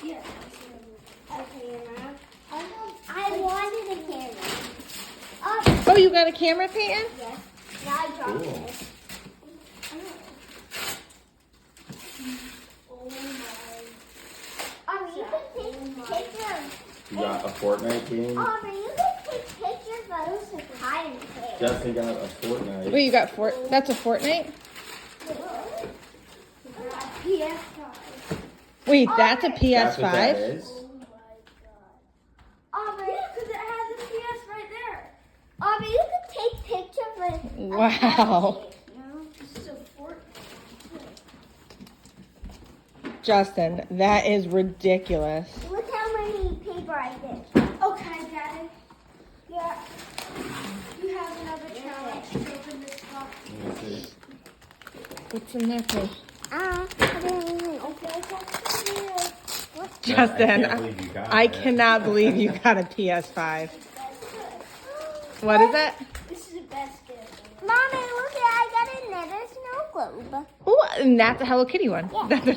Yeah. I wanted a camera. Oh, you got a camera, Peyton? Yes. Now I dropped Cool. it. Oh my. You can take pictures. You got a Fortnite game? You can take pictures, but it was like hide and seek. Justin got a Fortnite. Wait, you got that's a Fortnite? PS5. Wait, that's a That's what that PS5? is? Oh my god. Yeah, because it has a PS right there. You can take pictures with. Wow. This is a Fortnite. Justin, that is ridiculous. Look how many paper I did. Okay, Daddy. Yeah. You have another challenge to open this box. Let me see. What's in there, Peyton? I didn't even open it. Justin, I can't believe you got I it. cannot believe you got a PS5. What is it? This is the best gift. Mommy, look, I got another snow globe. Oh, and that's a Hello Kitty one. Yeah. That's a